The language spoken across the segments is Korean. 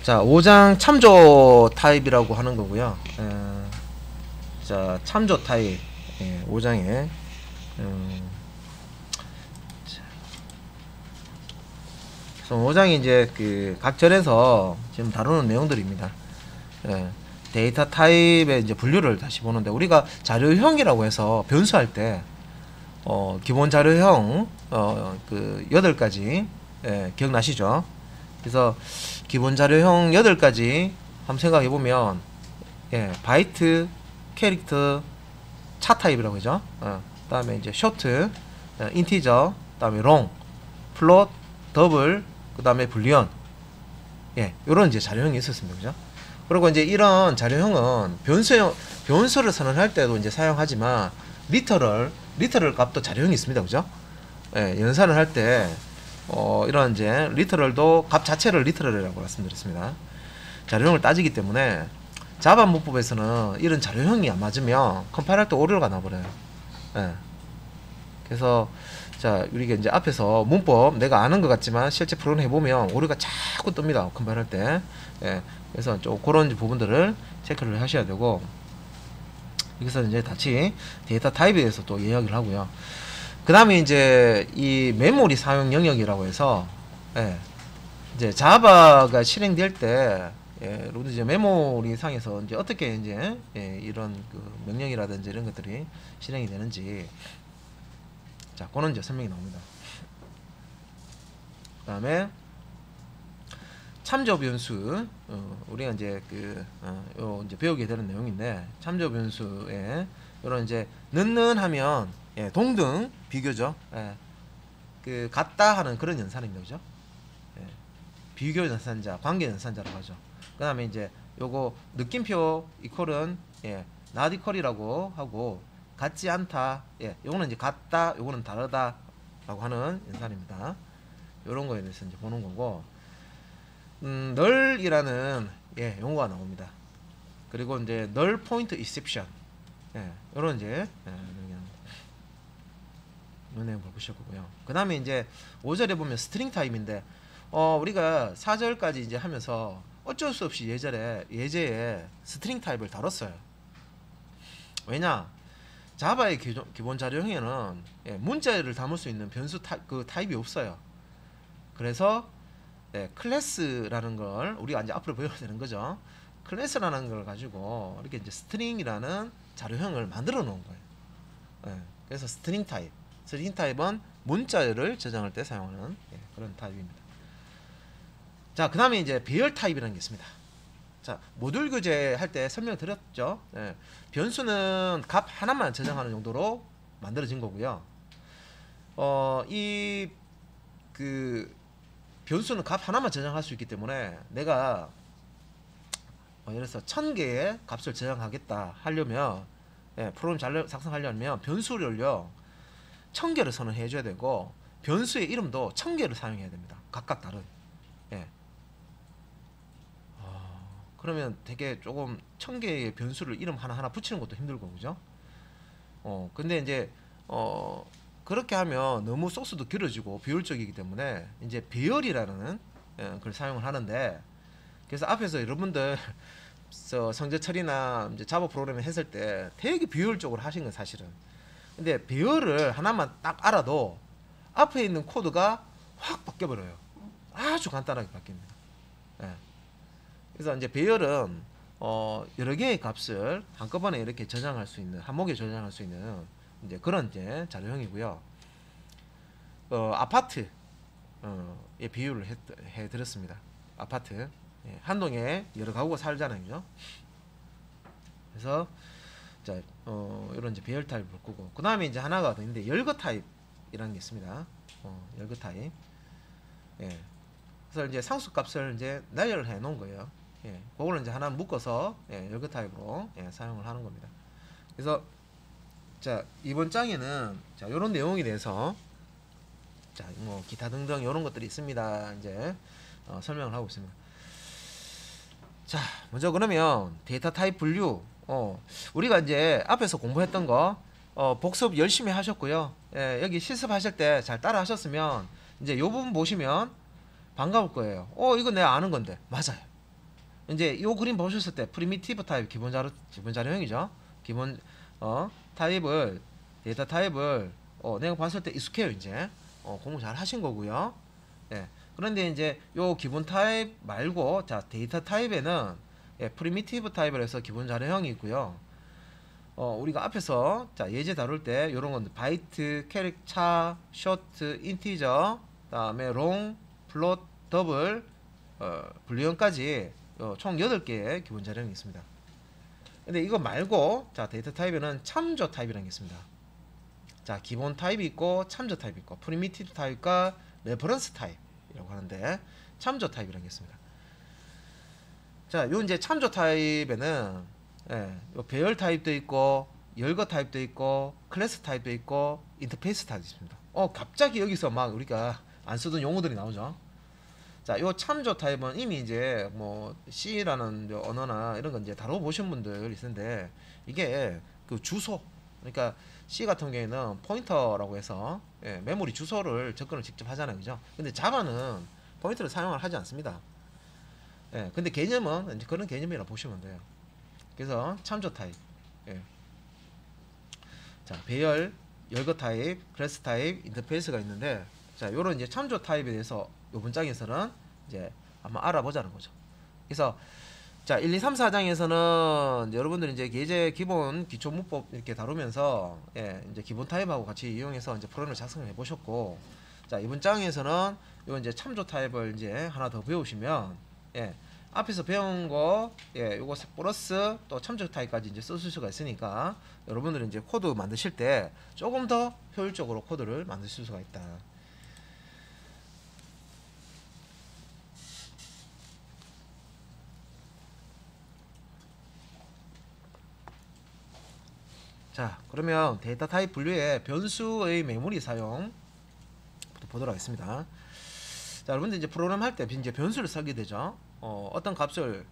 자, 5장 참조 타입이라고 하는 거고요. 자, 참조 타입 5장에 그래서 5장이 이제 그 각 절에서 지금 다루는 내용들입니다. 데이터 타입의 이제 분류를 다시 보는데, 우리가 자료형이라고 해서 변수할 때 기본 자료형 그 8가지 기억나시죠? 그래서 기본 자료형 8가지 한번 생각해 보면, 바이트, 캐릭터, 차 타입이라고 하죠. 그다음에 이제 쇼트, 인티저, 그다음에 롱, 플롯, 더블, 그다음에 불리언, 요런 이제 자료형이 있었습니다. 그죠? 그리고 이제 이런 자료형은 변수를 선언할 때도 이제 사용하지만, 리터럴 값도 자료형이 있습니다. 그죠? 연산을 할 때 이런 이제 리터럴도 값 자체를 리터럴이라고 말씀드렸습니다. 자료형을 따지기 때문에 자바 문법에서는 이런 자료형이 안 맞으면 컴파일할 때 오류가 나버려요. 그래서 자, 우리가 이제 앞에서 문법 내가 아는 것 같지만 실제 프로그램 해보면 오류가 자꾸 뜹니다. 컴파일할 때. 그래서 좀 그런 부분들을 체크를 하셔야 되고, 여기서 이제 같이 데이터 타입에 대해서 또 이야기를 하고요. 그 다음에 이제 이 메모리 사용 영역이라고 해서, 이제 자바가 실행될 때, 이제 메모리 상에서 이제 어떻게 이제 이런 그 명령이라든지 이런 것들이 실행이 되는지, 자, 그거는 이제 설명이 나옵니다. 그 다음에 참조 변수, 우리가 이제 요 이제 배우게 되는 내용인데, 참조 변수에 이런 이제 는하면 동등 비교죠. 그 같다 하는 그런 연산입니다. 그죠? 비교 연산자, 관계 연산자라고 하죠. 그 다음에 이제 요거 느낌표 이퀄은 not equal이라고 하고, 같지 않다, 요거는 이제 같다, 요거는 다르다 라고 하는 연산입니다. 요런 거에 대해서 이제 보는 거고, 널이라는 용어가 나옵니다. 그리고 이제 널 포인트 익셉션, 요런 이제 내용 보실 거고요. 그 다음에 이제 5절에 보면 스트링 타입인데, 우리가 4절까지 이제 하면서 어쩔 수 없이 예제에 스트링 타입을 다뤘어요. 왜냐? 자바의 기본 자료형에는 문자를 담을 수 있는 변수 타입이 없어요. 그래서 클래스라는 걸 우리가 이제 앞으로 배워야 되는 거죠. 클래스라는 걸 가지고 이렇게 이제 스트링이라는 자료형을 만들어 놓은 거예요. 그래서 스트링 타입은 문자를 저장할 때 사용하는 그런 타입입니다. 자, 그 다음에 이제 배열 타입이라는 게 있습니다. 자, 모듈 교재 할 때 설명드렸죠. 변수는 값 하나만 저장하는 정도로 만들어진 거고요. 변수는 값 하나만 저장할 수 있기 때문에, 내가 예를 들어서 1000개의 값을 저장하겠다 하려면, 프로그램 잘 작성하려면 변수를요 1000개를 선언해 줘야 되고, 변수의 이름도 1000개를 사용해야 됩니다. 각각 다른. 그러면 되게 조금 1000개의 변수를 이름 하나하나 붙이는 것도 힘들고, 그죠? 근데 이제 그렇게 하면 너무 소스도 길어지고 비효율적이기 때문에 이제 배열이라는 걸 사용을 하는데, 그래서 앞에서 여러분들 성적 처리나 이제 자바 프로그램을 했을 때 되게 비효율적으로 하신 건 사실은. 근데 배열을 하나만 딱 알아도 앞에 있는 코드가 확 바뀌어 버려요. 아주 간단하게 바뀝니다. 그래서 이제 배열은 여러 개의 값을 한꺼번에 이렇게 저장할 수 있는, 한목에 저장할 수 있는 이제 그런 이제 자료형이고요. 아파트의 비유를 해드렸습니다. 아파트, 한 동에 여러 가구가 살잖아요, 그죠? 그래서 자, 이런 이제 배열 타입을 볼 거고, 그 다음에 이제 하나가 더 있는데 열거 타입이라는 게 있습니다. 열거 타입. 그래서 이제 상수 값을 이제 나열을 해 놓은 거예요. 그거를 이제 하나 묶어서 열거 타입으로 사용을 하는 겁니다. 그래서 자, 이번 장에는 자, 이런 내용에 대해서 자, 뭐 기타 등등 이런 것들이 있습니다. 이제 설명을 하고 있습니다. 자, 먼저 그러면 데이터 타입 분류, 우리가 이제 앞에서 공부했던 거 복습 열심히 하셨고요. 여기 실습하실 때 잘 따라 하셨으면 이제 요 부분 보시면 반가울 거예요. 이거 내가 아는 건데. 맞아요. 이제 이 그림 보셨을 때 프리미티브 타입 기본 자료형이죠. 기본 타입을 데이터 타입을 내가 봤을 때 익숙해요. 이제 공부 잘 하신 거고요. 예. 그런데 이제 요 기본 타입 말고 자 데이터 타입에는 프리미티브 타입을 해서 기본 자료형이 있고요. 우리가 앞에서 자 예제 다룰 때 요런 건 바이트, 캐릭터, 쇼트, 인티저, 그다음에 롱, 플롯, 더블, 분류형까지 총 8개의 기본 자료형이 있습니다. 근데 이거 말고 자 데이터 타입에는 참조 타입이라는 게 있습니다. 자 기본 타입이 있고 참조 타입이 있고 프리미티브 타입과 레퍼런스 타입이라고 하는데 참조 타입이라는 게 있습니다. 자 요 이제 참조 타입에는 요 배열 타입도 있고 열거 타입도 있고 클래스 타입도 있고 인터페이스 타입도 있습니다. 갑자기 여기서 막 우리가 안 쓰던 용어들이 나오죠. 자, 요 참조 타입은 이미 이제 뭐 C라는 언어나 이런 거 이제 다뤄보신 분들 있는데 이게 그 주소, 그러니까 C 같은 경우에는 포인터라고 해서 메모리 주소를 접근을 직접 하잖아요, 그죠? 근데 자바는 포인터를 사용을 하지 않습니다. 근데 개념은 이제 그런 개념이라 보시면 돼요. 그래서 참조 타입, 자 배열, 열거 타입, 클래스 타입, 인터페이스가 있는데 자 요런 이제 참조 타입에 대해서 요 문장에서는 이제 한번 알아보자는 거죠. 그래서 자 1, 2, 3, 4장에서는 여러분들이 이제 예제 기본 기초 문법 이렇게 다루면서 이제 기본 타입하고 같이 이용해서 이제 프로그램을 작성해 보셨고, 자 이번 장에서는 요 이제 참조 타입을 이제 하나 더 배우시면 앞에서 배운 거 요거 플러스 또 참조 타입까지 이제 쓰실 수가 있으니까 여러분들은 이제 코드 만드실 때 조금 더 효율적으로 코드를 만드실 수가 있다. 자 그러면 데이터 타입 분류의 변수의 메모리 사용 보도록 하겠습니다. 자 여러분들 이제 프로그램 할 때 이제 변수를 쓰게 되죠. 어떤 값을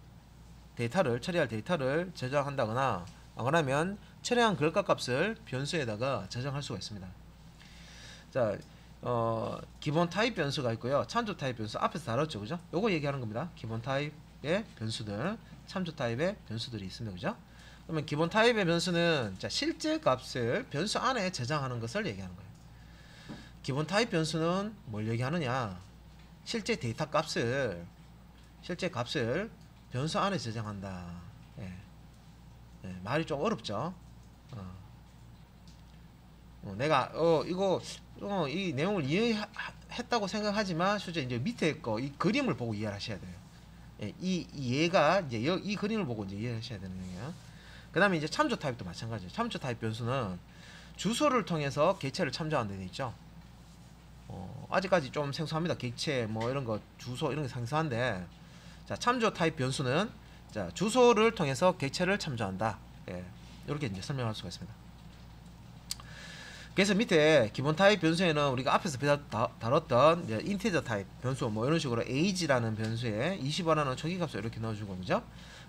처리할 데이터를 저장한다거나 안 그러면 처리한 결과 값을 변수에다가 저장할 수가 있습니다. 자 기본 타입 변수가 있고요, 참조 타입 변수 앞에서 다뤘죠, 그죠? 요거 얘기하는 겁니다. 기본 타입의 변수들, 참조 타입의 변수들이 있습니다, 그죠? 그러면 기본 타입의 변수는 자 실제 값을 변수 안에 저장하는 것을 얘기하는 거예요. 기본 타입 변수는 뭘 얘기하느냐? 실제 값을 변수 안에 저장한다. 말이 좀 어렵죠. 내가 이 내용을 이해했다고 생각하지만 실제 이제 밑에 거 이 그림을 보고 이해를 하셔야 돼요. 얘가 이제 이 그림을 보고 이제 이해를 하셔야 되는 거예요. 그 다음에 이제 참조 타입도 마찬가지예요. 참조 타입 변수는 주소를 통해서 객체를 참조하는 데 돼 있죠. 아직까지 좀 생소합니다. 객체 뭐 이런 거 주소 이런 게 생소한데, 자 참조 타입 변수는 자 주소를 통해서 객체를 참조한다. 이렇게 이제 설명할 수가 있습니다. 그래서 밑에 기본 타입 변수에는 우리가 앞에서 다뤘던 이제 인티저 타입 변수 뭐 이런 식으로 age라는 변수에 20원하는 초기값을 이렇게 넣어주고, 그죠?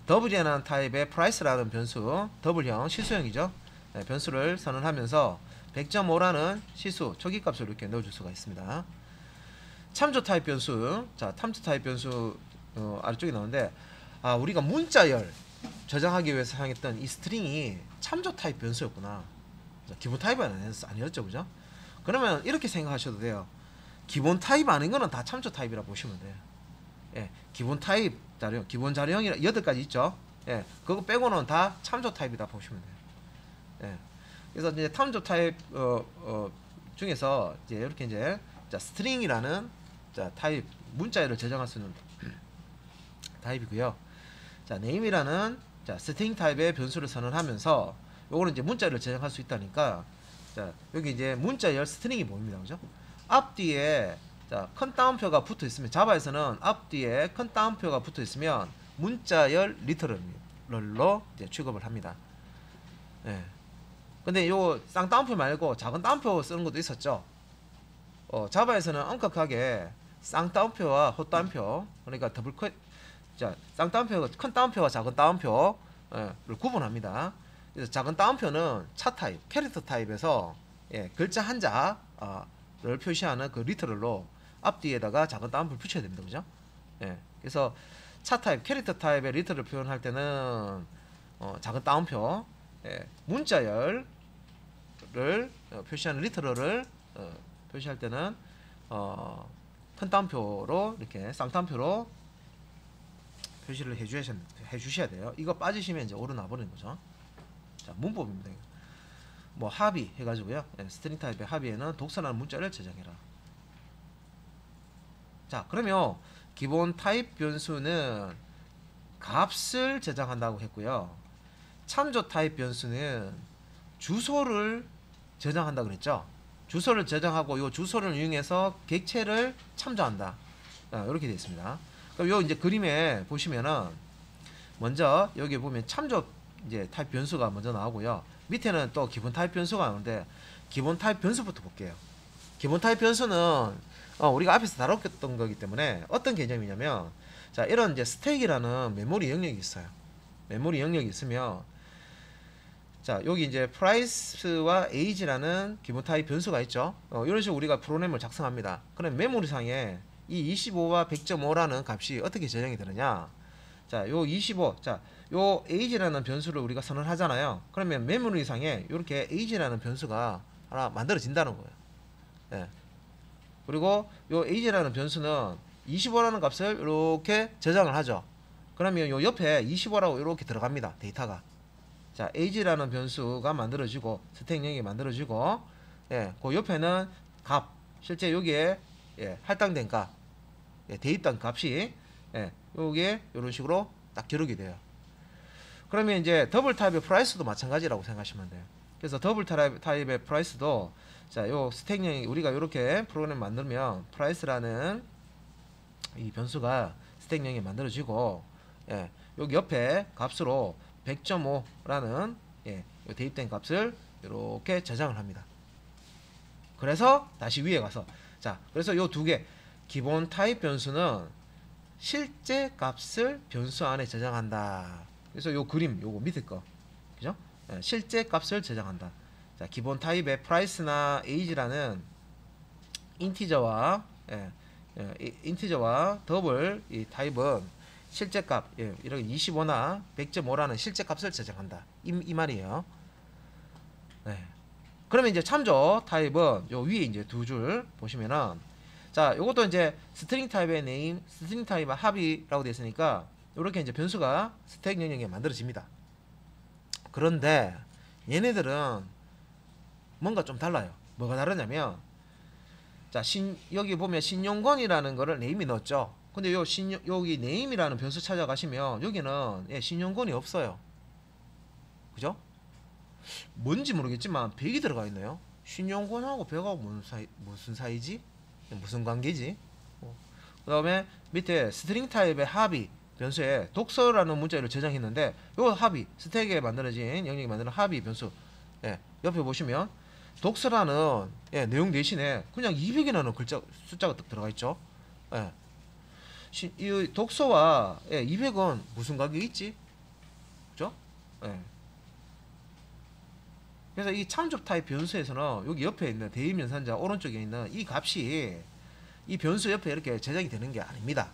w라는 타입의 price라는 변수, 더블형 실수형이죠. 변수를 선언하면서 100.5라는 시수 초기값을 이렇게 넣어줄 수가 있습니다. 참조 타입 변수, 자 참조 타입 변수 아래쪽에 나오는데 우리가 문자열 저장하기 위해서 사용했던 이 스트링이 참조 타입 변수였구나. 기본 타입은 아니었죠, 그죠? 그러면 이렇게 생각하셔도 돼요. 기본 타입 아닌 거는 다 참조 타입이라 보시면 돼요. 기본 타입 자료, 기본 자료형이 8가지 있죠. 그거 빼고는 다 참조 타입이다 보시면 돼요. 그래서 이제 참조 타입 중에서 이제 이렇게 이제 자 스트링이라는 자 타입 문자열을 저장할 수 있는 타입이고요. 자 네임이라는 자 스트링 타입의 변수를 선언하면서 요거는 이제 문자열을 저장할 수 있다니까, 자 여기 이제 문자열 스트링이 보입니다, 그죠? 앞뒤에 자 큰 따옴표가 붙어 있으면, 자바에서는 앞뒤에 큰 따옴표가 붙어 있으면 문자열 리터럴로 이제 취급을 합니다. 근데 요 쌍따옴표 말고 작은 따옴표 쓰는 것도 있었죠. 자바에서는 엄격하게 쌍따옴표와 헛따옴표, 그러니까 자 쌍따옴표가 큰 따옴표와 작은 따옴표를 구분합니다. 그래서 작은 따옴표는 차 타입, 캐릭터 타입에서 글자 한자를 표시하는 그 리터럴로 앞뒤에다가 작은 따옴표를 붙여야 됩니다, 그죠? 그래서 차 타입, 캐릭터 타입의 리터를 표현할 때는 작은 따옴표, 예, 문자열을 표시하는 리터럴을 표시할 때는 큰 따옴표로 이렇게 쌍따옴표로 표시를 해주셔야 돼요. 이거 빠지시면 이제 오류 나버리는 거죠. 자, 문법입니다. 뭐 합의 해가지고요. 예, 스트링 타입의 합의에는 독서라는 문자를 저장해라. 자, 그러면 기본 타입 변수는 값을 저장한다고 했고요. 참조 타입 변수는 주소를 저장한다고 그랬죠. 주소를 저장하고 요 주소를 이용해서 객체를 참조한다. 이렇게 되어 있습니다. 그럼 요 이제 그림에 보시면은 먼저 여기 보면 참조 이제 타입 변수가 먼저 나오고요. 밑에는 또 기본 타입 변수가 나오는데 기본 타입 변수부터 볼게요. 기본 타입 변수는 우리가 앞에서 다뤘던 거기 때문에 어떤 개념이냐면, 자, 이런 이제 스택이라는 메모리 영역이 있어요. 메모리 영역이 있으면, 자, 여기 이제 price와 age라는 기본 타입 변수가 있죠. 이런 식으로 우리가 프로그램을 작성합니다. 그럼 메모리상에 이 25와 100.5라는 값이 어떻게 저장이 되느냐? 자, 요 25, 자, 요 age라는 변수를 우리가 선언하잖아요. 그러면 메모리상에 이렇게 age라는 변수가 하나 만들어진다는 거예요. 예. 그리고 요 age라는 변수는 25라는 값을 이렇게 저장을 하죠. 그러면 요 옆에 25라고 이렇게 들어갑니다. 데이터가. 자, age라는 변수가 만들어지고 스택 영역이 만들어지고, 예, 그 옆에는 값, 실제 여기에 할당된 값, 대입된 값이 요게 이런 식으로 딱 기록이 돼요. 그러면 이제 더블 타입의 프라이스도 마찬가지라고 생각하시면 돼요. 그래서 더블 타입의 프라이스도, 자, 요 스택 영역 우리가 이렇게 프로그램 만들면 프라이스라는 이 변수가 스택 영역이 만들어지고, 여기 옆에 값으로 100.5라는 대입된 값을 이렇게 저장을 합니다. 그래서 다시 위에 가서, 자, 그래서 요 두 개 기본 타입 변수는 실제 값을 변수 안에 저장한다. 그래서 요 그림 요거 밑에 거, 그죠? 실제 값을 저장한다. 자, 기본 타입의 price나 age라는 인티저와 더블 이 타입은 실제 값, 이렇게 25나 100.5라는 실제 값을 저장한다. 이 말이에요. 네. 그러면 이제 참조 타입은 요 위에 이제 두 줄 보시면은, 자, 요것도 이제 스트링 타입의 name, 스트링 타입의 합의라고 되어 있으니까 요렇게 이제 변수가 스택 영역에 만들어집니다. 그런데 얘네들은 뭔가 좀 달라요. 뭐가 다르냐면, 자, 여기 보면 신용권이라는 거를 name이 넣었죠. 근데 여기 name이라는 변수 찾아가시면 여기는 신용권이 없어요. 그죠? 뭔지 모르겠지만 100이 들어가 있네요. 신용권하고 100하고 무슨 사이지? 무슨 관계지? 그 다음에 밑에 스트링 타입의 합의 변수에 독서라는 문자를 저장했는데, 요 합의, 스택에 만들어진 영역이 만드는 합의 변수, 옆에 보시면 독서라는 내용 대신에 그냥 200이라는 숫자가 딱 들어가 있죠. 이 독서와 200은 무슨 관계 있지? 그죠? 그래서 이 참조 타입 변수에서는 여기 옆에 있는 대입 연산자 오른쪽에 있는 이 값이 이 변수 옆에 이렇게 저장이 되는 게 아닙니다.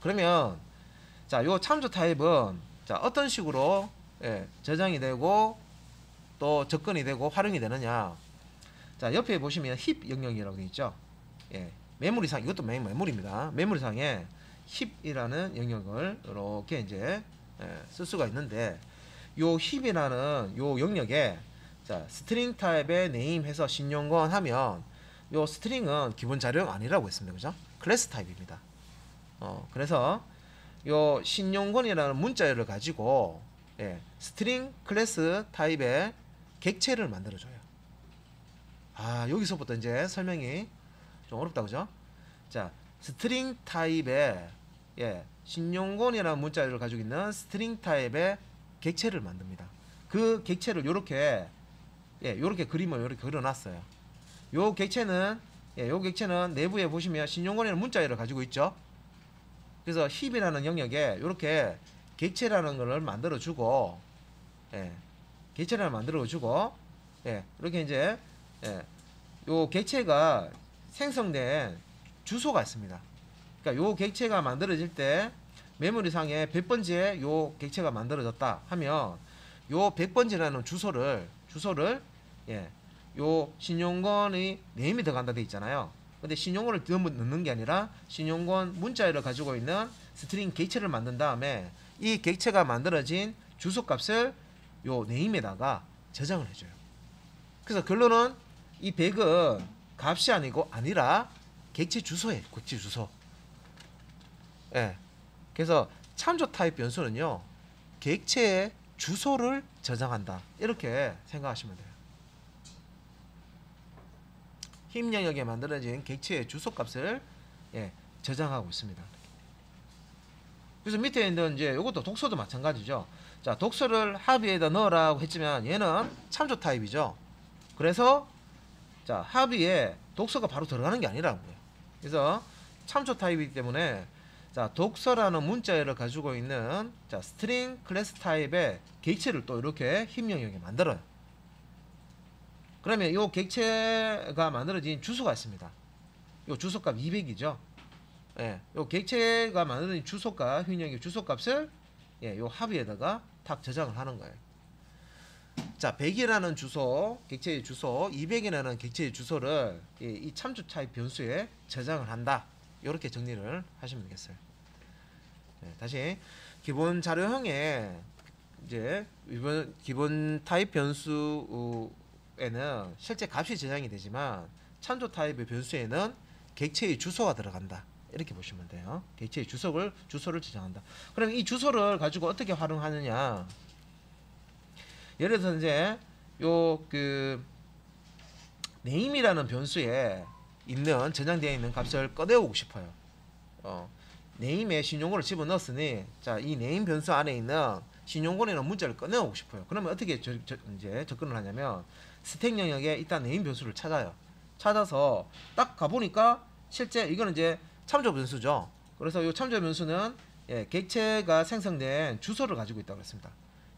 그러면, 자, 요 참조 타입은, 자, 어떤 식으로 저장이 되고 또 접근이 되고 활용이 되느냐? 자, 옆에 보시면 힙 영역이라고 되어 있죠. 메모리상, 이것도 메모리입니다. 메모리상에 힙이라는 영역을 이렇게 이제 쓸 수가 있는데, 요 힙이라는 요 영역에, 자, 스트링 타입의 name 해서 신용권 하면 요 스트링은 기본 자료형 아니라고 했습니다. 그죠? 클래스 타입입니다. 그래서 요 신용권이라는 문자열을 가지고 스트링 클래스 타입의 객체를 만들어줘요. 아, 여기서부터 이제 설명이 좀 어렵다, 그죠? 자, 스트링 타입의 신용권이라는 문자열을 가지고 있는 스트링 타입의 객체를 만듭니다. 그 객체를 요렇게 그림을 이렇게 그려놨어요. 요 객체는 내부에 보시면 신용권이라는 문자열을 가지고 있죠. 그래서 힙이라는 영역에 이렇게 객체라는 것을 만들어주고, 객체를 만들어주고, 이렇게 이제 요 객체가 생성된 주소가 있습니다. 그러니까 요 객체가 만들어질 때 메모리상에 100번지에 요 객체가 만들어졌다 하면 요 100번지라는 주소를 예, 요 신용권의 네임이 들어간다 돼 있잖아요. 근데 신용권을 전부 넣는 게 아니라 신용권 문자열을 가지고 있는 스트링 객체를 만든 다음에 이 객체가 만들어진 주소값을 요 네임에다가 저장을 해줘요. 그래서 결론은 이 100은 값이 아니라 객체 주소예요. 객체 주소. 예. 그래서 참조 타입 변수는요, 객체의 주소를 저장한다. 이렇게 생각하시면 돼요. 힘 영역에 만들어진 객체의 주소값을 예, 저장하고 있습니다. 그래서 밑에 있는 이제 이것도 독서도 마찬가지죠. 자, 독서를 합의에다 넣으라고 했지만 얘는 참조 타입이죠. 그래서 자, 합의에 독서가 바로 들어가는 게 아니라고요. 그래서 참조 타입이기 때문에 자, 독서라는 문자열을 가지고 있는 자, 스트링 클래스 타입의 객체를 또 이렇게 힘 영역에 만들어요. 그러면 이 객체가 만들어진 주소가 있습니다. 이 주소값 200이죠. 예, 요 객체가 만드는 주소값, 휘영역 주소값을 예, 요 합의에다가 탁 저장을 하는 거예요. 자, 100이라는 주소, 객체의 주소, 200이라는 객체의 주소를 이 참조 타입 변수에 저장을 한다. 이렇게 정리를 하시면 되겠어요. 네, 다시 기본 자료형에 이제 기본 타입 변수에는 실제 값이 저장이 되지만 참조 타입의 변수에는 객체의 주소가 들어간다. 이렇게 보시면 돼요. 객체의 주소를 저장한다. 그럼 이 주소를 가지고 어떻게 활용하느냐? 예를 들어서 이제 요 name이라는 변수에 있는 저장되어 있는 값을 꺼내오고 싶어요. name에 신용고를 집어넣었으니 자, 이 name 변수 안에 있는 신용고라는 문자를 꺼내오고 싶어요. 그러면 어떻게 이제 접근을 하냐면 스택 영역에 일단 name 변수를 찾아요. 찾아서 딱 가보니까 실제 이거는 이제 참조 변수죠. 그래서 이 참조 변수는 예, 객체가 생성된 주소를 가지고 있다고 했습니다.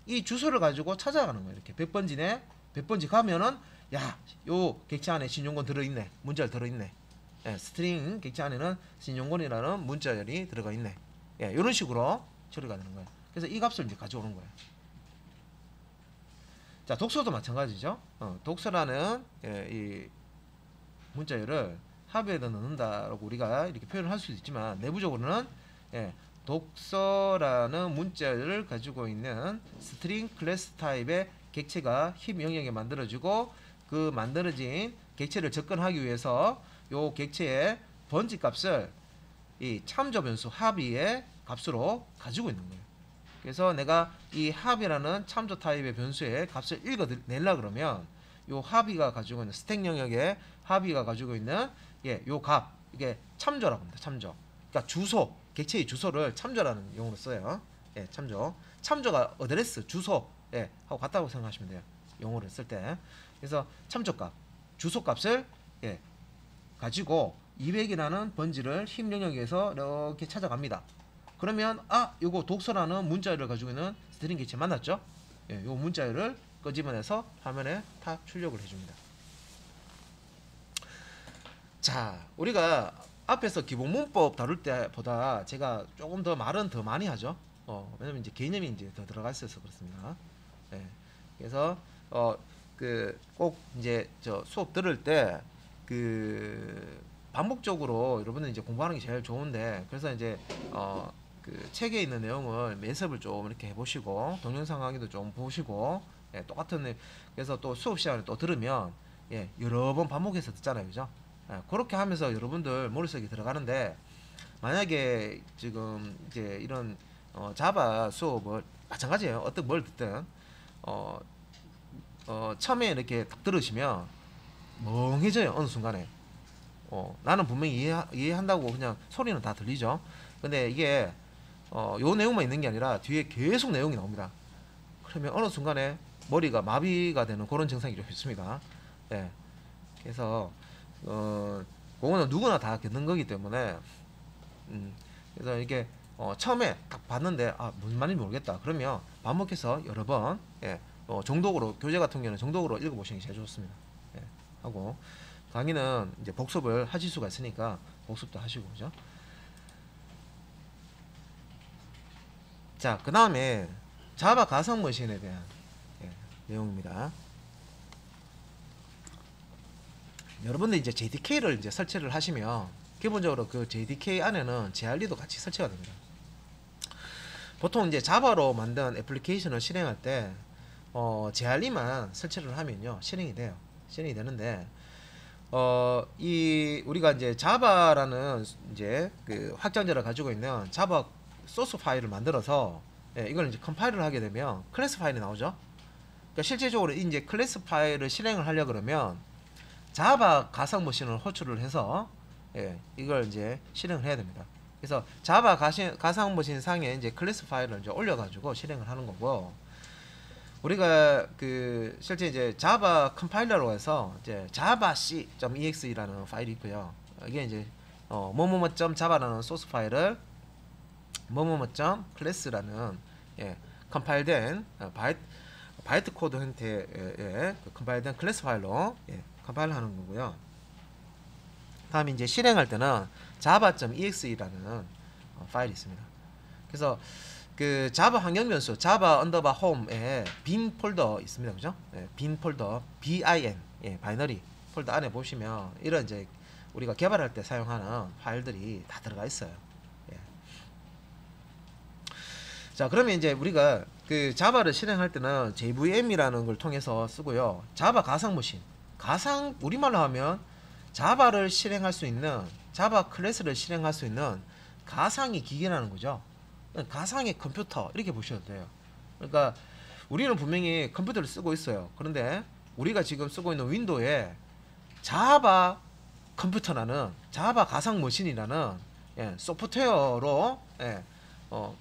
이 주소를 가지고 찾아가는 거예요. 이렇게 100번지네. 100번지 가면은 야, 요 객체 안에 신용권 들어있네. 문자열 들어있네. 예, 스트링 객체 안에는 신용권이라는 문자열이 들어가 있네. 예, 이런 식으로 처리가 되는 거예요. 그래서 이 값을 이제 가져오는 거예요. 자, 독서도 마찬가지죠. 독서라는 예, 이 문자열을 합의에다 넣는다라고 우리가 이렇게 표현을 할 수도 있지만 내부적으로는 예, 독서라는 문자를 가지고 있는 스트링 클래스 타입의 객체가 힘 영역에 만들어지고 그 만들어진 객체를 접근하기 위해서 요 객체의 번지 값을 이 참조 변수 합의의 값으로 가지고 있는 거예요. 그래서 내가 이 합의라는 참조 타입의 변수의 값을 읽어내려 그러면 요 합의가 가지고 있는 스택 영역에 합의가 가지고 있는 예, 요 값 이게 참조라고 합니다. 참조. 그러니까 주소, 객체의 주소를 참조라는 용어로 써요. 예, 참조가 어드레스, 주소 예, 하고 같다고 생각하시면 돼요. 용어를 쓸 때. 그래서 참조값, 주소값을 예, 가지고 200이라는 번지를 힘 영역에서 이렇게 찾아갑니다. 그러면 요거 독서라는 문자열을 가지고 있는 스트링 객체 만났죠? 예, 요 문자열을 끄집어내서 화면에 다 출력을 해줍니다. 자, 우리가 앞에서 기본 문법 다룰 때보다 제가 조금 더 말은 더 많이 하죠. 왜냐면 이제 개념이 이제 더 들어가 있어서 그렇습니다. 예, 그래서 꼭 이제 저 수업 들을 때 반복적으로 여러분들 이제 공부하는 게 제일 좋은데 그래서 이제 책에 있는 내용을 매습을 좀 이렇게 해보시고 동영상 강의도 좀 보시고 예, 똑같은 그래서 또 수업 시간에 또 들으면 예, 여러 번 반복해서 듣잖아요, 그죠? 예, 그렇게 하면서 여러분들 머릿속에 들어가는데 만약에 지금 이제 이런 자바 수업을 마찬가지예요. 어떤 뭘 듣든 처음에 이렇게 딱 들으시면 멍해져요. 어느 순간에 나는 분명히 이해한다고 그냥 소리는 다 들리죠. 근데 이게 요 내용만 있는 게 아니라 뒤에 계속 내용이 나옵니다. 그러면 어느 순간에 머리가 마비가 되는 그런 증상이 좀 있습니다. 예. 그래서 그거는 누구나 다 겪는 거기 때문에 그래서 이게 처음에 딱 봤는데 무슨 말인지 모르겠다. 그러면 반복해서 여러 번 예, 정독으로 교재 같은 경우는 정독으로 읽어보시는 게 제일 좋습니다. 예, 하고 강의는 이제 복습을 하실 수가 있으니까 복습도 하시고 그죠? 자, 그 다음에 자바 가상 머신에 대한 내용입니다. 여러분들 이제 JDK를 이제 설치를 하시면 기본적으로 그 JDK 안에는 JRD도 같이 설치가 됩니다. 보통 이제 자바로 만든 애플리케이션을 실행할 때 JRD만 설치를 하면요 실행이 돼요. 실행이 되는데 이 우리가 이제 자바라는 이제 그 확장자를 가지고 있는 자바 소스 파일을 만들어서 이걸 이제 컴파일을 하게 되면 클래스 파일이 나오죠. 그러니까 실제적으로 이제 클래스 파일을 실행을 하려 그러면 자바 가상 머신을 호출을 해서 이걸 이제 실행을 해야 됩니다. 그래서 자바 가상 머신 상에 이제 클래스 파일을 이제 올려가지고 실행을 하는 거고, 우리가 그 실제 이제 자바 컴파일러로 해서 이제 javac.exe라는 파일이 있고요. 이게 이제 뭐뭐뭐.java라는 소스 파일을 뭐뭐뭐.class라는 컴파일된 바이트 코드 형태의 컴파일된 클래스 파일로 컴파일하는 거고요. 다음에 이제 실행할 때는 java.exe라는 파일이 있습니다. 그래서 그 자바 환경 변수 자바 언더바 홈에 빈 폴더 있습니다. 그죠? 빈 폴더 bin 바이너리 폴더 안에 보시면 이런 이제 우리가 개발할 때 사용하는 파일들이 다 들어가 있어요. 자, 그러면 이제 우리가 그 자바를 실행할 때는 JVM이라는 걸 통해서 쓰고요. 자바 가상 머신, 가상 우리말로 하면 자바를 실행할 수 있는 자바 클래스를 실행할 수 있는 가상의 기계라는 거죠. 가상의 컴퓨터 이렇게 보셔도 돼요. 그러니까 우리는 분명히 컴퓨터를 쓰고 있어요. 그런데 우리가 지금 쓰고 있는 윈도우에 자바 컴퓨터라는 자바 가상 머신이라는 소프트웨어로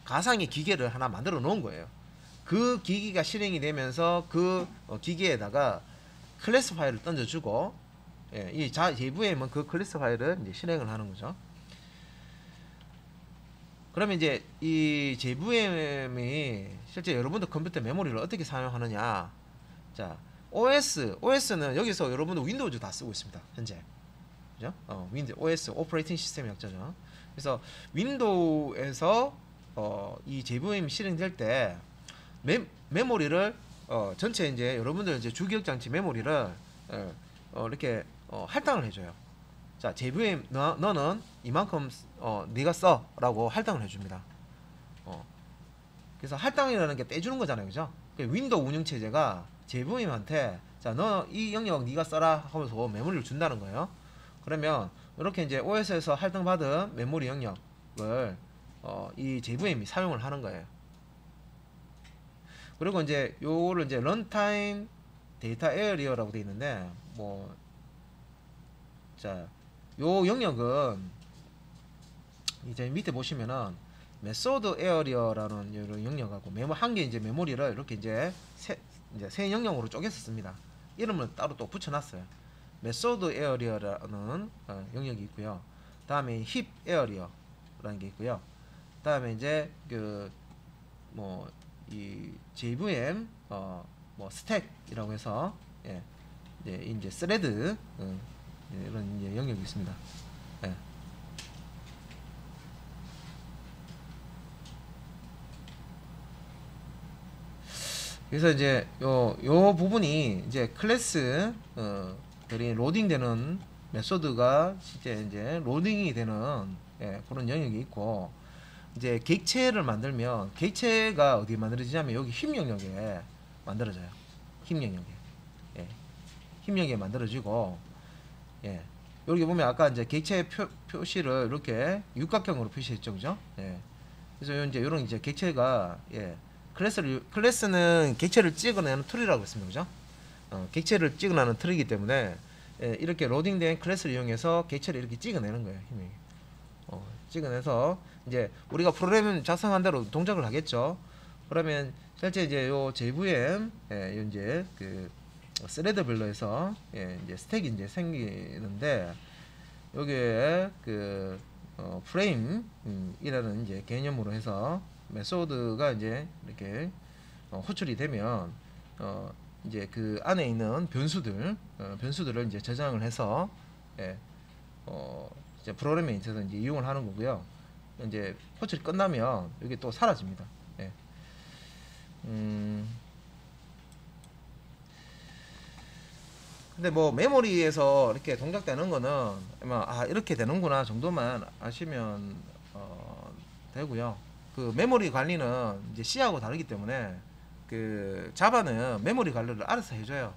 가상의 기계를 하나 만들어 놓은 거예요. 그 기기가 실행이 되면서 그 기계에다가 클래스 파일을 던져주고 이 JVM은 그 클래스 파일을 이제 실행을 하는 거죠. 그러면 이제 이 JVM이 실제 여러분들 컴퓨터 메모리를 어떻게 사용하느냐. 자, OS는 여기서 여러분들 윈도우즈 다 쓰고 있습니다. 현재. 그죠? OS, 오퍼레이팅 시스템 약자죠. 그래서 윈도우에서 이 JVM 실행될 때 메모리를 전체 이제 여러분들 이제 주기억 장치 메모리를 이렇게 할당을 해줘요. 자, JVM 너는 이만큼 네가 써라고 할당을 해줍니다. 그래서 할당이라는 게 떼주는 거잖아요, 그죠? 윈도우 운영 체제가 JVM한테 자, 너 이 영역 네가 써라 하면서 메모리를 준다는 거예요. 그러면 이렇게 이제 OS에서 할당받은 메모리 영역을 이 JVM이 사용을 하는 거예요. 그리고 이제 요거를 이제 런타임 데이터 에어리어라고 되어 있는데 자, 요 영역은 이제 밑에 보시면은 메소드 에어리어라는 이런 영역하고 한 개 이제 메모리를 이렇게 이제 세 영역으로 쪼개서 씁니다. 이름을 따로 또 붙여놨어요. 메소드 에어리어라는 영역이 있고요. 다음에 힙 에어리어라는 게 있고요. 다음에 이제 이 JVM 스택이라고 해서 이제 스레드 이런 이제 영역이 있습니다. 그래서 이제 요 부분이 이제 클래스 들이 로딩되는 메소드가 실제 이제 로딩이 되는 그런 영역이 있고, 이제 객체를 만들면 객체가 어디에 만들어지냐면 여기 힙 영역에 만들어져요. 힙 영역에 힙 영역에 만들어지고 여기 보면 아까 이제 객체 표시를 이렇게 육각형으로 표시했죠, 그죠? 그래서 이제 이런 이제 객체가 클래스는 객체를 찍어내는 툴이라고 했습니다, 그죠? 객체를 찍어내는 툴이기 때문에 이렇게 로딩된 클래스를 이용해서 객체를 이렇게 찍어내는 거예요, 힘이. 찍어내서 이제 우리가 프로그램 작성한 대로 동작을 하겠죠. 그러면 실제 이제 요 JVM 이제 그 스레드별로 해서 이제 스택이 이제 생기는데 여기에 그 프레임이라는 이제 개념으로 해서 메소드가 이제 이렇게 호출이 되면 이제 그 안에 있는 변수들을 이제 저장을 해서 이제 프로그램에 있어서 이제 이용을 하는 거고요. 이제 호출이 끝나면 여기 또 사라집니다. 예. 근데 뭐 메모리에서 이렇게 동작되는 거는 아마 이렇게 되는구나 정도만 아시면 되고요. 그 메모리 관리는 이제 C하고 다르기 때문에 그 자바는 메모리 관리를 알아서 해줘요.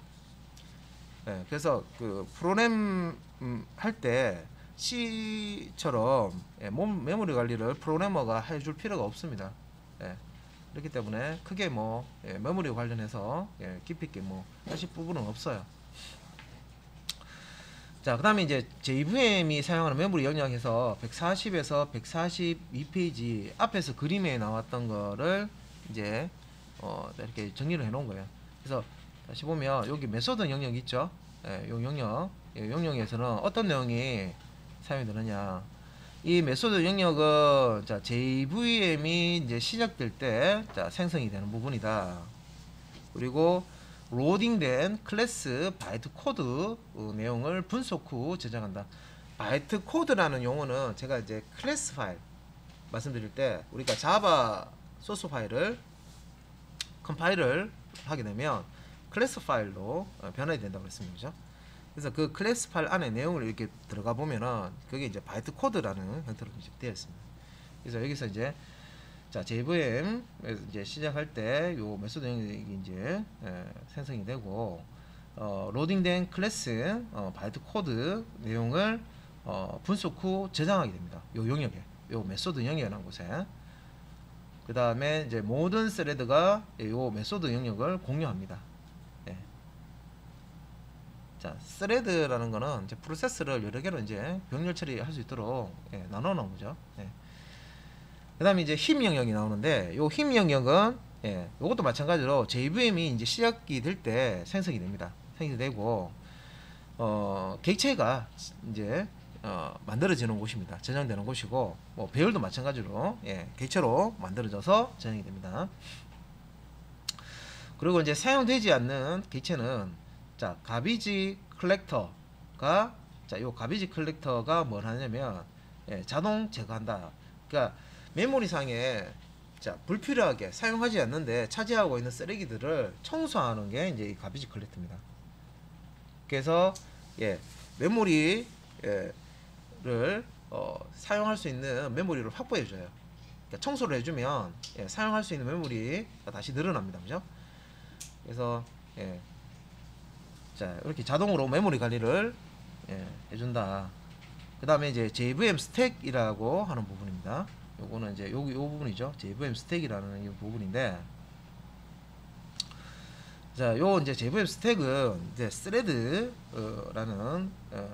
네, 그래서 그 프로그램 할 때 C처럼 메모리 관리를 프로그래머가 해줄 필요가 없습니다. 예, 그렇기 때문에 크게 뭐 메모리 관련해서 깊이 있게 뭐 하실 부분은 없어요. 자, 그 다음에 이제 JVM이 사용하는 메모리 영역에서 140에서 142페이지 앞에서 그림에 나왔던 거를 이제 이렇게 정리를 해 놓은 거예요. 그래서 다시 보면 여기 메소드 영역 있죠? 예, 요 영역, 이 영역에서는 어떤 내용이 사용이 되느냐. 이 메소드 영역은 자, JVM이 이제 시작될 때 자, 생성이 되는 부분이다. 그리고 로딩된 클래스 바이트 코드 내용을 분석 후 저장한다. 바이트 코드라는 용어는 제가 이제 클래스 파일 말씀드릴 때 우리가 자바 소스 파일을 컴파일을 하게 되면 클래스 파일로 변환이 된다고 했습니다. 그죠? 그래서 그 클래스 파일 안에 내용을 이렇게 들어가 보면은 그게 이제 바이트 코드라는 형태로 되어 있습니다. 그래서 여기서 이제 자, JVM 이제 시작할 때 요 메소드 영역이 이제 생성이 되고 로딩된 클래스 바이트 코드 내용을 분석 후 저장하게 됩니다. 요 영역에 요 메소드 영역이라는 곳에 그 다음에 이제 모든 스레드가 요 메소드 영역을 공유합니다. 예. 자, 스레드라는 거는 이제 프로세스를 여러 개로 이제 병렬 처리할 수 있도록 나눠 놓은 거죠. 예. 그 다음에 이제 힘 영역이 나오는데, 요 힘 영역은, 요것도 마찬가지로 JVM이 이제 시작이 될 때 생성이 됩니다. 생성이 되고, 객체가 이제, 만들어지는 곳입니다. 저장되는 곳이고, 뭐, 배열도 마찬가지로, 객체로 만들어져서 저장이 됩니다. 그리고 이제 사용되지 않는 객체는, 자, 가비지 컬렉터가, 자, 요 가비지 컬렉터가 뭘 하냐면, 자동 제거한다. 그러니까, 메모리상에 자, 불필요하게 사용하지 않는데 차지하고 있는 쓰레기들을 청소하는 게 이제 이 가비지 컬렉터입니다. 그래서 메모리를 사용할 수 있는 메모리를 확보해 줘요. 그러니까 청소를 해주면 사용할 수 있는 메모리가 다시 늘어납니다. 그죠? 그래서 자, 이렇게 자동으로 메모리 관리를 해준다. 그 다음에 이제 JVM 스택이라고 하는 부분입니다. 요거는 이제 요 부분이죠. JVM 스택이라는 이 부분인데, 자, 요 이제 JVM 스택은 이제 스레드라는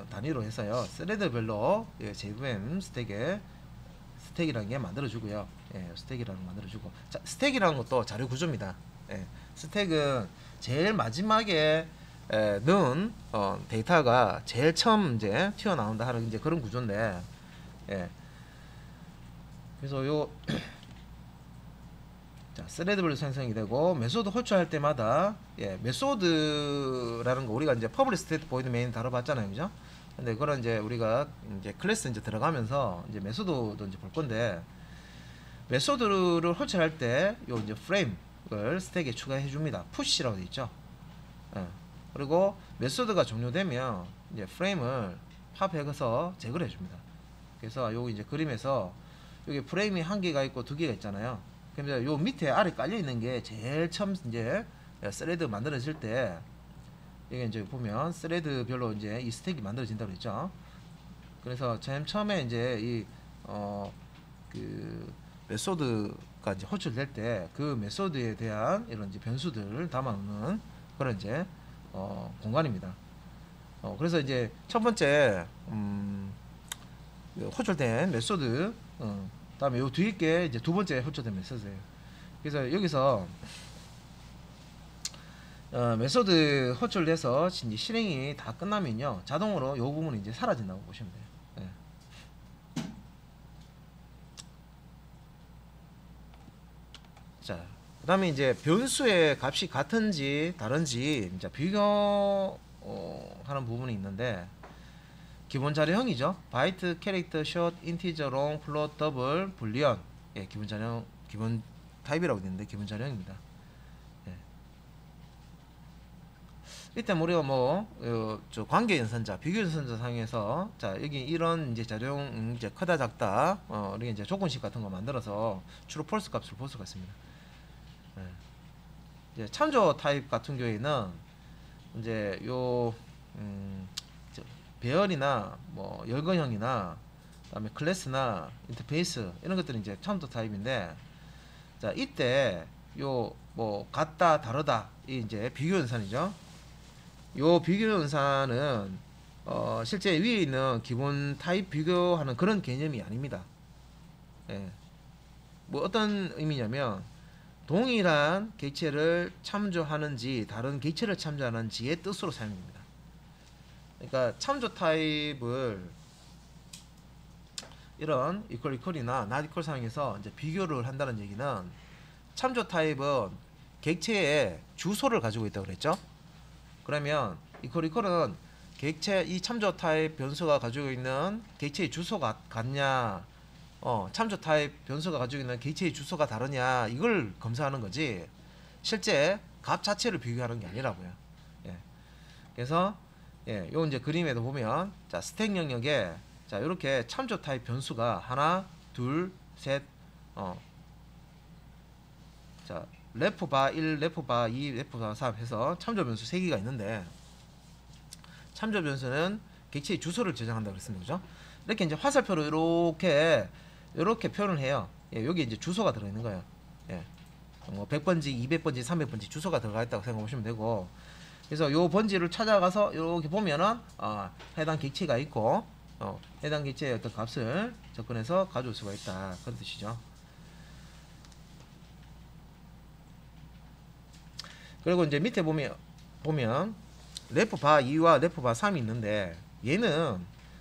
단위로 해서요. 스레드별로 JVM 스택이라는 게 만들어주고요. 스택이라는 거 만들어주고. 자, 스택이라는 것도 자료 구조입니다. 스택은 제일 마지막에 넣은 데이터가 제일 처음 이제 튀어나온다 하는 이제 그런 구조인데, 그래서 요 자, 스레드별로 생성이 되고 메소드 호출할 때마다 메소드라는 거 우리가 이제 퍼블릭 스테이트 보이드 메인 다뤄봤잖아요, 그죠? 근데 그런 이제 우리가 이제 클래스 이제 들어가면서 이제 메소드도 이제 볼 건데, 메소드를 호출할 때 요 이제 프레임을 스택에 추가해 줍니다. 푸시라고 되어 있죠. 그리고 메소드가 종료되면 이제 프레임을 팝해서 제거를 해줍니다. 그래서 요 이제 그림에서 여기 프레임이 한 개가 있고 두 개가 있잖아요. 그러면 요 밑에 아래 깔려 있는 게 제일 처음 이제 스레드 만들어질 때, 이게 이제 보면 스레드별로 이제 이 스택이 만들어진다고 그랬죠. 그래서 제일 처음에 이제 이 그 메소드가 이제 호출될 때 그 메소드에 대한 이런 이제 변수들을 담아놓는 그런 이제 공간입니다. 그래서 이제 첫 번째 호출된 메소드, 다음에 요 뒤에 게 이제 두 번째 호출된 메소드예요. 그래서 여기서 메소드 호출돼서 이제 실행이 다 끝나면요, 자동으로 요 부분이 이제 사라진다고 보시면 돼요. 자, 그 다음에 이제 변수의 값이 같은지 다른지 이제 비교하는 부분이 있는데, 기본 자료형이죠. 바이트, 캐릭터, 숏, 인티저, 롱, 플롯, 더블, 불리언. 기본 자료, 기본 타입이라고 되어 있는데 기본 자료형입니다. 예. 이때 우리가 저 관계 연산자, 비교 연산자 상에서 자 여기 이런 이제 자료형 이제 크다 작다 우리 이제 조건식 같은 거 만들어서 주로 폴스 값을 볼 수가 있습니다. 예. 이제 참조 타입 같은 경우에는 이제 요 배열이나 뭐 열건형이나 그다음에 클래스나 인터페이스 이런 것들이 이제 참조 타입인데, 자 이때 요 뭐 같다 다르다 이 이제 비교 연산이죠. 요 비교 연산은 실제 위에 있는 기본 타입 비교하는 그런 개념이 아닙니다. 예. 뭐 어떤 의미냐면 동일한 객체를 참조하는지 다른 객체를 참조하는지의 뜻으로 사용됩니다. 그러니까 참조 타입을 이런 이퀄이나 not equal 상에서 이제 비교를 한다는 얘기는, 참조 타입은 객체의 주소를 가지고 있다고 그랬죠. 그러면 이퀄은 객체 이 참조 타입 변수가 가지고 있는 객체의 주소가 같냐, 참조 타입 변수가 가지고 있는 객체의 주소가 다르냐, 이걸 검사하는 거지 실제 값 자체를 비교하는 게 아니라고요. 예. 그래서 예, 요 이제 그림에도 보면 자 스택 영역에 자 이렇게 참조 타입 변수가 하나, 둘, 셋, 자 레프 바 1, 레프 바 2, 레프 바 3 해서 참조 변수 3개가 있는데, 참조 변수는 객체의 주소를 저장한다고 그랬습니다. 그죠? 이렇게 이제 화살표로 이렇게 표현을 해요. 예, 여기 이제 주소가 들어 있는 거예요. 예. 뭐 100번지, 200번지, 300번지 주소가 들어가 있다고 생각해 보시면 되고, 그래서 요 번지를 찾아가서 이렇게 보면은 해당 객체가 있고 해당 객체의 어떤 값을 접근해서 가져올 수가 있다, 그런 뜻이죠. 그리고 이제 밑에 보면 레프 바 2와 레프 바 3이 있는데, 얘는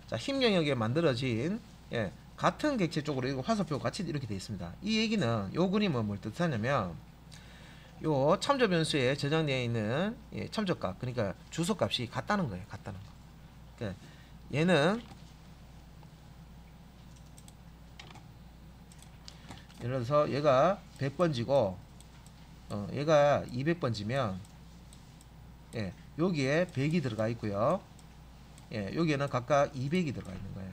자 힘 영역에 만들어진 예, 같은 객체 쪽으로 이거 화살표가 같이 이렇게 되어 있습니다. 이 얘기는 요 그림은 뭘 뜻하냐면 요 참조 변수에 저장되어 있는 예, 참조값, 그러니까 주소값이 같다는 거예요. 같다는 거. 그러니까 얘는 예를 들어서 얘가 100번지고 얘가 200번지면 예, 여기에 100이 들어가 있고요. 예, 여기에는 각각 200이 들어가 있는 거예요.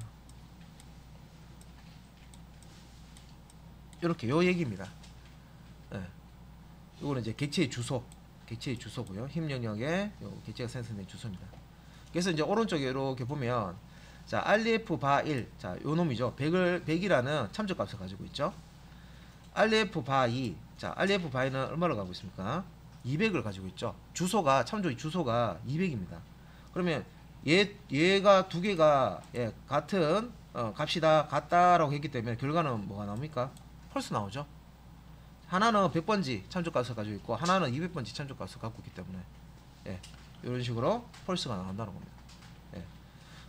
이렇게 요 얘기입니다. 예. 요거는 이제 객체의 주소고요. 힘 영역에 요 객체가 생성된 주소입니다. 그래서 이제 오른쪽에 이렇게 보면 자 RF 바 1, 자 요 놈이죠. 100이라는 참조값을 가지고 있죠. RF 바 2, 자 RF 바 2는 얼마를 가지고 있습니까? 200을 가지고 있죠. 주소가 참조 주소가 200입니다. 그러면 얘가 두 개가 예, 같은 값이다 같다라고 했기 때문에 결과는 뭐가 나옵니까? 펄스 나오죠. 하나는 100번지 참조값을 가지고 있고 하나는 200번지 참조값을 갖고 있기 때문에 예, 이런 식으로 펄스가 나온다는 겁니다. 예.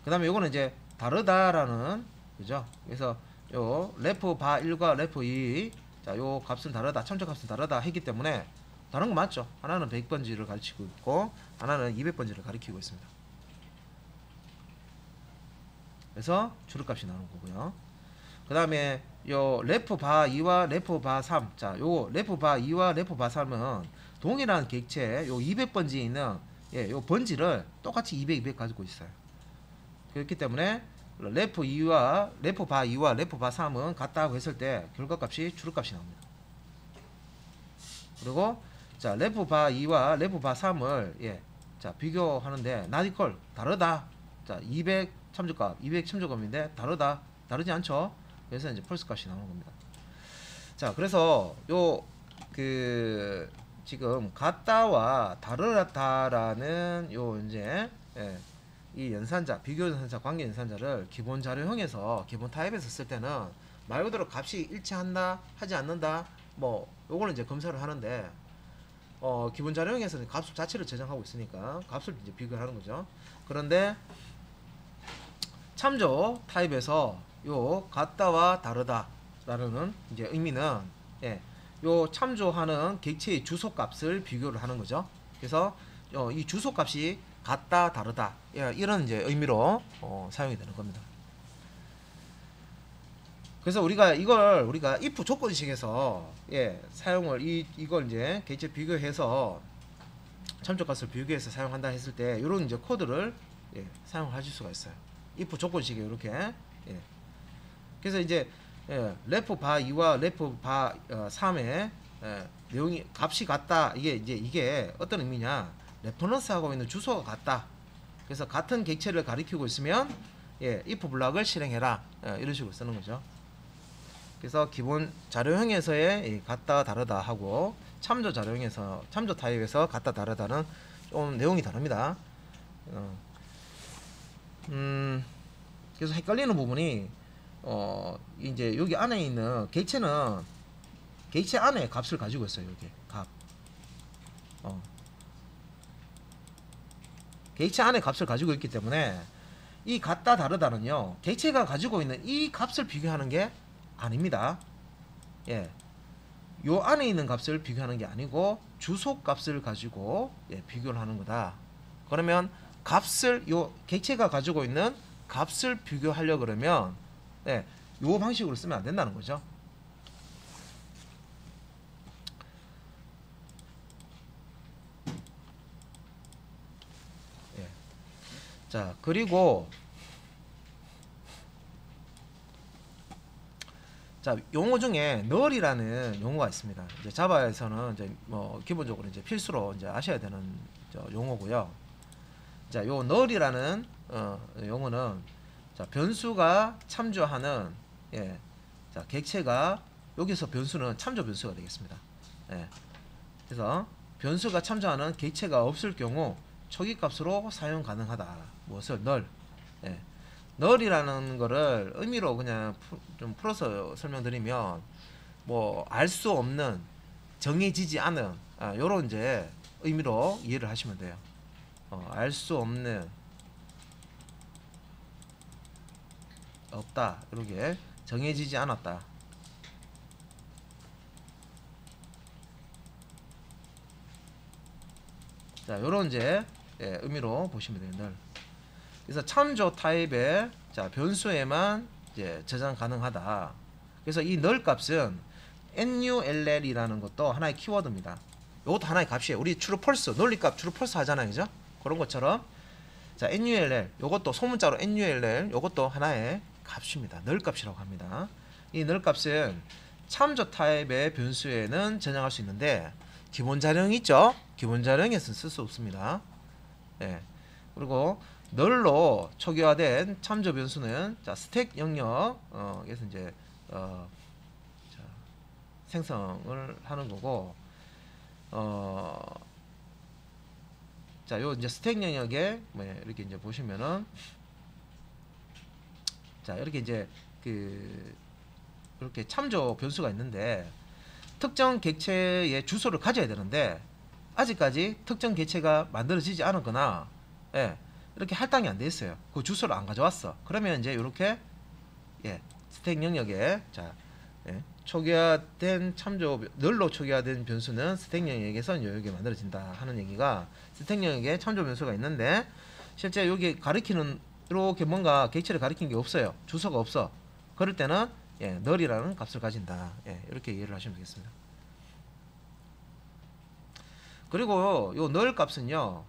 그 다음에 요거는 이제 다르다라는 그죠? 그래서 요 레프 바 1과 레프 2, 자 요 값은 다르다, 참조값은 다르다 했기 때문에 다른 거 맞죠? 하나는 100번지를 가리키고 있고 하나는 200번지를 가리키고 있습니다. 그래서 주루값이 나오는 거고요. 그 다음에 요 레프 바 2와 레프 바 3, 자 요 레프 바 2와 레프 바 3은 동일한 객체 요 200번지에 있는 예, 요 번지를 똑같이 200 가지고 있어요. 그렇기 때문에 레프 바 2와 레프 바 3은 같다고 했을 때 결과값이 주루값이 나옵니다. 그리고 자 레프 바 2와 레프 바 3을 예, 자 비교하는데 not equal 다르다. 자 200 참조값, 200 참조값인데 다르지 않죠? 그래서 이제 펄스 값이 나오는 겁니다. 자, 그래서 요 지금 같다와 다르다라는 요 이제 예, 이 연산자, 비교 연산자, 관계 연산자를 기본 자료형에서 기본 타입에서 쓸 때는 말 그대로 값이 일치한다, 하지 않는다, 뭐 요거는 이제 검사를 하는데 기본 자료형에서는 값 자체를 저장하고 있으니까 값을 이제 비교하는 거죠. 그런데 참조 타입에서 요 같다와 다르다라는 이제 의미는 예, 요 참조하는 객체의 주소값을 비교를 하는 거죠. 그래서 이 주소값이 같다 다르다 예, 이런 이제 의미로 사용이 되는 겁니다. 그래서 우리가 if 조건식에서 사용을 이걸 이제 객체 비교해서 참조값을 비교해서 사용한다 했을 때 이런 이제 코드를 사용하실 수가 있어요. if 조건식에 이렇게. 그래서 이제 레프 바 2와 레프 바 3의 내용이 값이 같다. 이게 어떤 의미냐? 레퍼런스하고 있는 주소가 같다. 그래서 같은 객체를 가리키고 있으면 if 블락을 실행해라. 이런 식으로 쓰는 거죠. 그래서 기본 자료형에서의 같다 다르다 하고 참조 자료형에서 참조 타입에서 같다 다르다는 좀 내용이 다릅니다. 그래서 헷갈리는 부분이 이제 여기 안에 있는 객체는 객체 안에 값을 가지고 있어요. 여기 값. 객체 안에 값을 가지고 있기 때문에 이 같다 다르다는요, 객체가 가지고 있는 이 값을 비교하는 게 아닙니다. 요 안에 있는 값을 비교하는 게 아니고 주소 값을 가지고 비교를 하는 거다. 그러면 요 객체가 가지고 있는 값을 비교하려고 그러면 요 방식으로 쓰면 안 된다는 거죠. 자, 그리고 자, 용어 중에 null이라는 용어가 있습니다. 이제 자바에서는 이제 기본적으로 이제 필수로 이제 아셔야 되는 용어고요. 자, 요 null이라는 용어는 자, 변수가 참조하는 자, 객체가 여기서 변수는 참조 변수가 되겠습니다. 그래서 변수가 참조하는 객체가 없을 경우 초기값으로 사용 가능하다. 무엇을? null. null이라는 거를 의미로 그냥 좀 풀어서 설명드리면 알 수 없는, 정해지지 않은 요런 이제 의미로 이해를 하시면 돼요. 알 수 없는, 없다, 이렇게 정해지지 않았다. 자, 요런 이제 의미로 보시면 돼요. null. 그래서 참조 타입의 변수에만 이제 저장 가능하다. 그래서 이 null 값은 null이라는 것도 하나의 키워드입니다. 이것도 하나의 값이에요. 우리 true false, 논리 값 true false 하잖아요, 그죠? 그런 것처럼 자, null, 요것도 소문자로 null, 요것도 하나의 값입니다. null 값이라고 합니다. 이 null 값은 참조 타입의 변수에는 저장할 수 있는데 기본 자령 있죠? 기본 자령에서는 쓸 수 없습니다. 그리고 null로 초기화된 참조 변수는 자, 스택 영역에서 이제 자, 생성을 하는 거고, 자, 요 이제 스택 영역에 이렇게 이제 보시면은 자, 이렇게 이제 이렇게 참조 변수가 있는데 특정 객체의 주소를 가져야 되는데 아직까지 특정 객체가 만들어지지 않았거나 이렇게 할당이 안 돼 있어요. 그 주소를 안 가져왔어. 그러면 이제 이렇게 스택 영역에 자, 초기화된 참조 null로 초기화된 변수는 스택 영역에서 여기에 만들어진다 하는 얘기가, 스택 영역에 참조 변수가 있는데 실제 여기 가리키는 이렇게 뭔가 객체를 가리킨 게 없어요. 주소가 없어. 그럴 때는 null이라는 값을 가진다. 이렇게 이해를 하시면 되겠습니다. 그리고 요 null 값은요,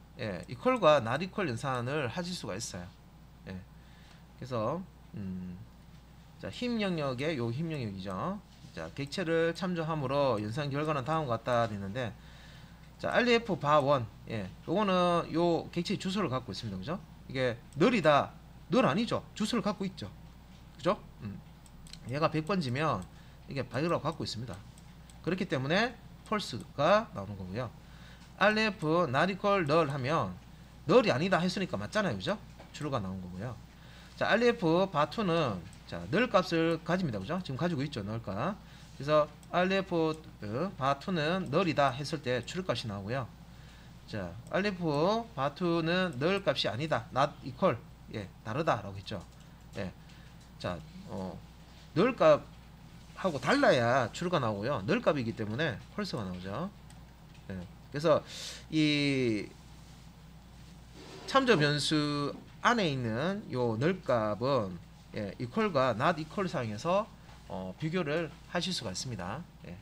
equal과 not equal 연산을 하실 수가 있어요. 그래서 자, 힘 영역에 요 힘 영역이죠. 자, 객체를 참조함으로 연산 결과는 다음과 같다 되는데, 자, RF 바1, 요거는 요 객체의 주소를 갖고 있습니다. 그죠? 이게 null이다. null 아니죠. 주소를 갖고 있죠. 그죠? 얘가 100번지면 이게 바이오라고 갖고 있습니다. 그렇기 때문에 false가 나오는 거고요. RF not equal null 하면 null이 아니다 했으니까 맞잖아요. 그죠? true가 나온 거고요. 자, RF 바2는 자, null 값을 가집니다. 그죠? 지금 가지고 있죠. null 값. 그래서 RF 바2는 null이다 했을 때 true 값이 나오고요. 자, RF 바2는 null 값이 아니다. not equal. 다르다 라고 했죠. 자, null 값하고 달라야 true가 나오고요. null 값이기 때문에 false가 나오죠. 그래서 이 참조 변수 안에 있는 요 null 값은 equal과 not equal 사용해서 비교를 하실 수가 있습니다. 예.